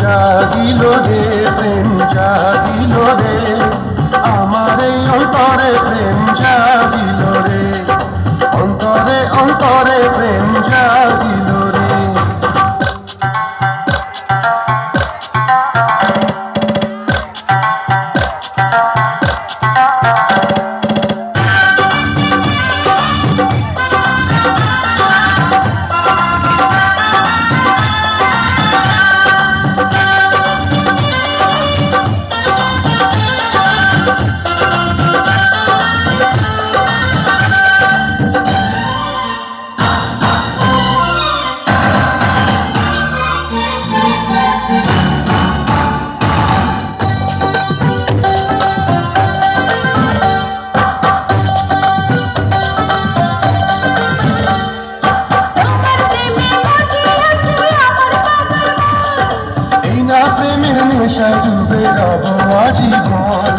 জাগিল রে, প্রেম জাগিল রে, আমার এই অন্তরে প্রেম জাগিল রে, অন্তরে অন্তরে প্রেম জাগিল রে। প্রেমের নেশায় ডুবে রব আজীবন,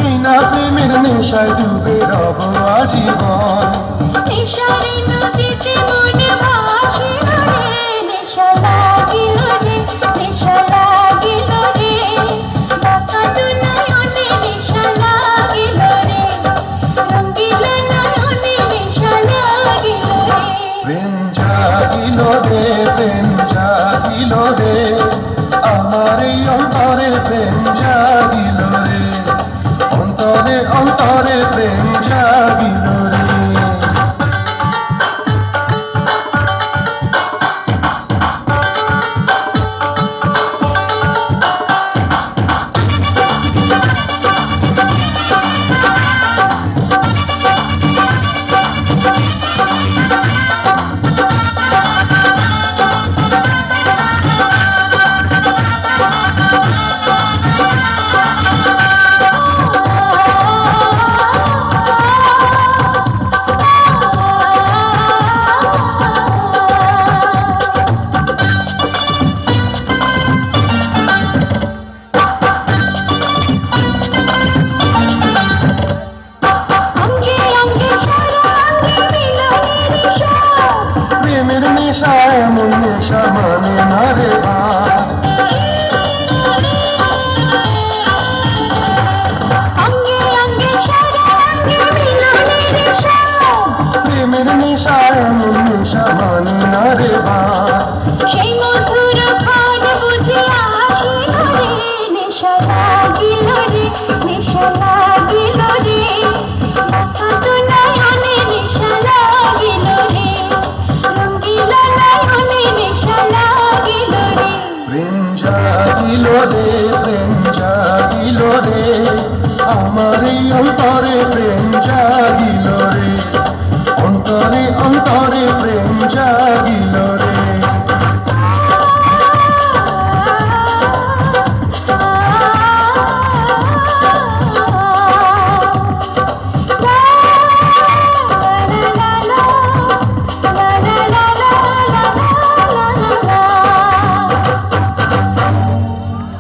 এই না প্রেমের নেশায় ডুবে রব আজীবন। নেশারে নদীতে মনে ভাসিল রে, নেশা লাগিল রে, নেশা লাগিল রে, বাঁকা দু নয়নে নেশা লাগিল রে, রঙ্গিল নয়নে নেশা লাগিল রে। প্রেম জাগিল রে, প্রেম জাগিল রে, আমার এই অন্তরে প্রেম জাগিল রে, অন্তরে অন্তরে প্রেম জাগিল রে। প্রেমের নেশা এমন নেশা মানে না রে ভাই, প্রেমের নেশা এমন নেশা মানে না রে ভাই। সেই মধুর ক্ষণ বুঝে আসিল রে, নেশা লাগিল রে, নেশা লাগিল রে, বাঁকা দু নয়নে নেশা লাগিল রে, রঙ্গিল নয়নে নেশা লাগিল রে। প্রেম জাগিল রে, প্রেম জাগিল রে, আমার এই অন্তরে প্রেম জাগিল রে, অন্তরে অন্তরে প্রেম জাগিল রে।